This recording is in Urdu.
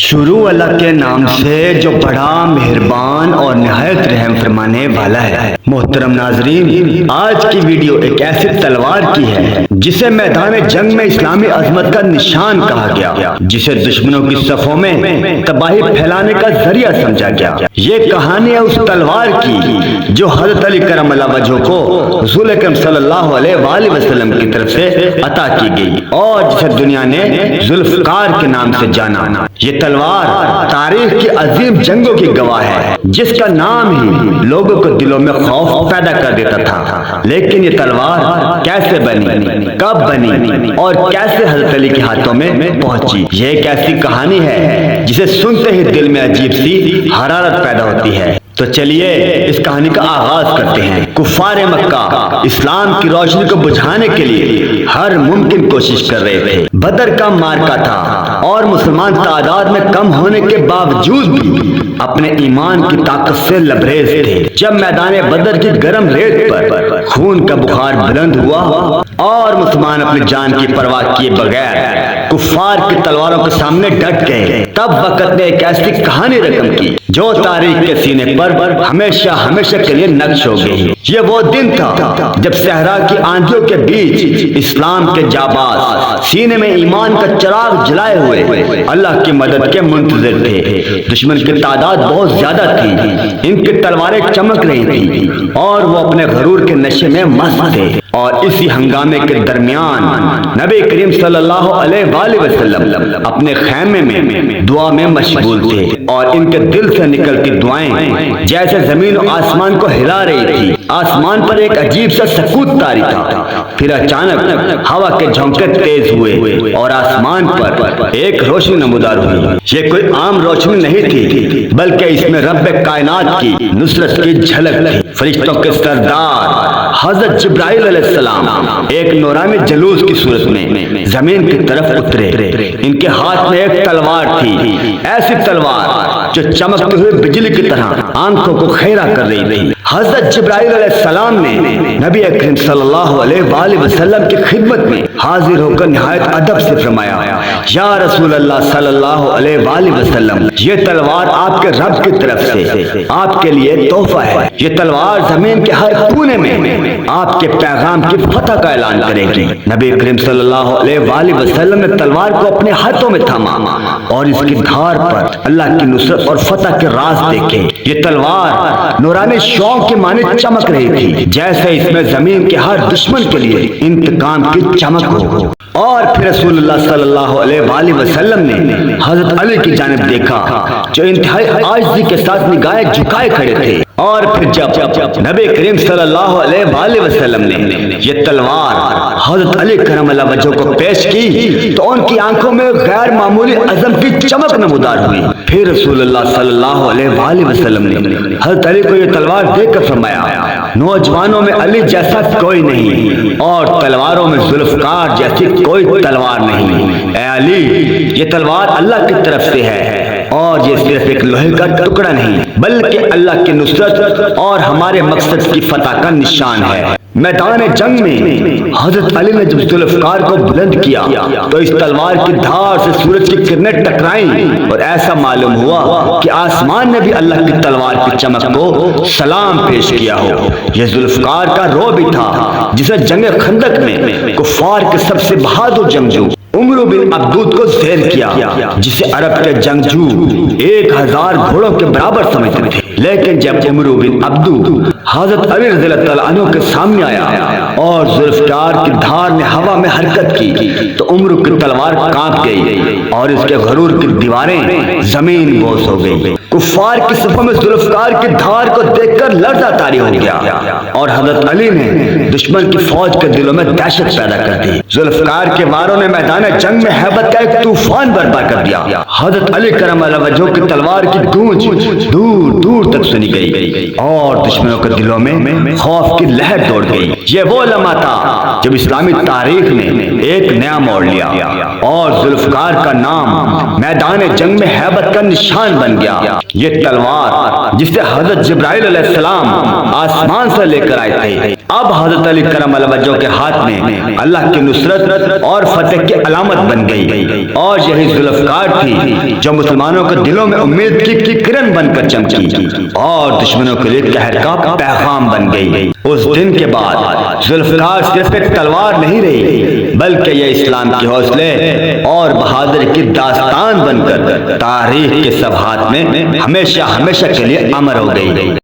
شروع اللہ کے نام سے جو بڑا مہربان اور نہایت رحم فرمانے والا ہے۔ محترم ناظرین، آج کی ویڈیو ایک ایسی تلوار کی ہے جسے میدان جنگ میں اسلامی عظمت کا نشان کہا گیا، جسے دشمنوں کی صفوں میں تباہی پھیلانے کا ذریعہ سمجھا گیا۔ یہ کہانی ہے اس تلوار کی جو حضرت علی کرم اللہ وجہہ کو رسول اکرم صلی اللہ علیہ وآلہ وسلم کی طرف سے عطا کی گئی اور جسے دنیا نے ذوالفقار کے نام سے جانا۔ یہ تلوار تاریخ کی عظیم جنگوں کی گواہ ہے، جس کا نام ہی لوگوں کو دلوں میں خوف پیدا کر دیتا تھا۔ لیکن یہ تلوار کیسے بنی، کب بنی اور کیسے حضرت علی کے ہاتھوں میں پہنچی، یہ ایک ایسی کہانی ہے جسے سنتے ہی دل میں عجیب سی حرارت پیدا ہوتی ہے۔ تو چلیے اس کہانی کا آغاز کرتے ہیں۔ کفار مکہ اسلام کی روشنی کو بجھانے کے لیے ہر ممکن کوشش کر رہے تھے۔ بدر کا مارکا تھا اور مسلمان تعداد میں کم ہونے کے باوجود بھی اپنے ایمان کی طاقت سے لبریز تھے۔ جب میدان بدر کی گرم ریت پر خون کا بخار بلند ہوا اور مسلمان اپنی جان کی پرواہ کیے بغیر کفار کی تلواروں کے سامنے ڈٹ گئے، تب وقت نے ایک ایسی کہانی رقم کی جو تاریخ کے سینے پر ہمیشہ ہمیشہ کے لیے نقش ہو گئی۔ یہ وہ دن تھا جب صحرا کی آندھیوں کے بیچ اسلام کے جاباز سینے میں ایمان کا چراغ جلائے ہوئے اللہ کی مدد کے منتظر تھے۔ دشمن کی تعداد بہت زیادہ تھی، ان کی تلواریں چمک رہی تھی اور وہ اپنے غرور کے نشے میں مست تھے۔ اور اسی ہنگامے کے درمیان نبی کریم صلی اللہ علیہ وآلہ وسلم اپنے خیمے میں دعا میں مشغول تھے اور ان کے دل سے نکلتی دعائیں جیسے زمین و آسمان کو ہلا رہی تھی۔ آسمان پر ایک عجیب سا سکوت طاری تھا، پھر اچانک ہوا کے جھونکے تیز ہوئے اور آسمان پر ایک روشنی نمودار ہوئی۔ یہ کوئی عام روشنی نہیں تھی، بلکہ اس میں رب کائنات کی نصرت کی جھلک تھی۔ فرشتوں کے سردار حضرت جبرائیل علیہ السلام ایک نورانی جلوس کی صورت میں زمین کی طرف اترے۔ ان کے ہاتھ میں ایک تلوار تھی، ایسی تلوار جو چمکتے ہوئے بجلی کی طرح آنکھوں کو خیرہ کر رہی تھی۔ حضرت جبرائیل علیہ السلام نے نبی اکرم صلی اللہ علیہ وآلہ وسلم کی خدمت میں حاضر ہو کر نہایت ادب سے فرمایا، یا رسول اللہ صلی اللہ علیہ وآلہ وسلم، یہ تلوار آپ کے رب کی طرف سے آپ کے لیے تحفہ ہے۔ یہ تلوار زمین کے ہر کونے میں آپ کے پیغام کی فتح کا اعلان کرے گی۔ نبی کریم صلی اللہ علیہ وآلہ وسلم نے تلوار کو اپنے ہاتھوں میں تھاما اور اس کی دھار پر اللہ کی نصرت اور فتح کے راز دیکھے۔ یہ تلوار نورانی شوق کے معنی چمک رہی تھی، جیسے اس میں زمین کے ہر دشمن کے لیے انتقام کی چمک ہو۔ اور پھر رسول اللہ صلی اللہ علیہ وآلہ وسلم نے حضرت علی کی جانب دیکھا جو انتہائی عاجزی کے ساتھ نگاہیں جھکائے کھڑے تھے۔ اور پھر جب نبی کریم صلی اللہ علیہ وآلہ وسلم نے یہ تلوار حضرت علی کرم اللہ وجہہ کو پیش کی تو ان کی آنکھوں میں غیر معمولی عزم کی چمک نمودار ہوئی۔ پھر رسول اللہ صلی اللہ علیہ وآلہ وسلم نے حضرت علی کو یہ تلوار دیکھ کر فرمایا، نوجوانوں میں علی جیسا کوئی نہیں اور تلواروں میں ذوالفقار جیسی کوئی تلوار نہیں۔ اے علی، یہ تلوار اللہ کی طرف سے ہے اور یہ صرف ایک لوہے کا ٹکڑا نہیں بلکہ اللہ کی نصرت اور ہمارے مقصد کی فتح کا نشان ہے۔ میدان جنگ میں حضرت علی نے جب ذوالفقار کو بلند کیا تو اس تلوار کی دھار سے سورج کی کرنیں ٹکرائیں اور ایسا معلوم ہوا کہ آسمان نے بھی اللہ کی تلوار کی چمک کو سلام پیش کیا ہو۔ یہ ذوالفقار کا رو بھی تھا جسے جنگ خندق میں کفار کے سب سے بہادر جنگجو عمرو بن عبدود کو زیر کیا، جسے عرب کے جنگجو 1000 گھوڑوں کے برابر سمجھتے تھے۔ لیکن جب عمرو بن عبدود حضرت علی رضی اللہ تعالیٰ عنہ کے سامنے آیا اور ذوالفقار کی دھار نے ہوا میں حرکت کی تو عمرو کی تلوار کانپ گئی اور اس کے غرور کی دیواریں زمین بوس ہو گئی۔ کفار کی صفوں میں ذوالفقار کی دھار کو دیکھ کر لرزہ طاری ہو گیا اور حضرت علی نے دشمن کی فوج کے دلوں میں دہشت پیدا کر دی۔ ذوالفقار کے واروں نے میدان جنگ میں ہیبت کا ایک طوفان برپا کر دیا۔ حضرت علی کرم اللہ وجہہ کی تلوار کی گونج دور دور تک سنی گئی اور دشمنوں کے دلوں میں خوف کی لہر دوڑ گئی۔ یہ وہ لمحہ تھا جب اسلامی تاریخ نے ایک نیا موڑ لیا اور ذوالفقار کا نام میدان جنگ میں ہیبت کا نشان بن گیا۔ یہ تلوار جسے حضرت جبرائیل علیہ السلام آسمان سے لے کر آئے تھے اب حضرت علی کرم اللہ وجہہ کے ہاتھ میں اللہ کی نصرت اور فتح کی علامت بن گئی، اور یہی ذوالفقار تھی جو مسلمانوں کے دلوں میں امید کی کرن بن کر چمکی اور دشمنوں کے لیے قہر کا پیغام بن گئی۔ اس دن کے بعد ذوالفقار صرف ایک تلوار نہیں رہی، بلکہ یہ اسلام کے حوصلے اور بہادری کی داستان بن کر تاریخ کے صفحات میں ہمیشہ کے لیے امر ہو گئی۔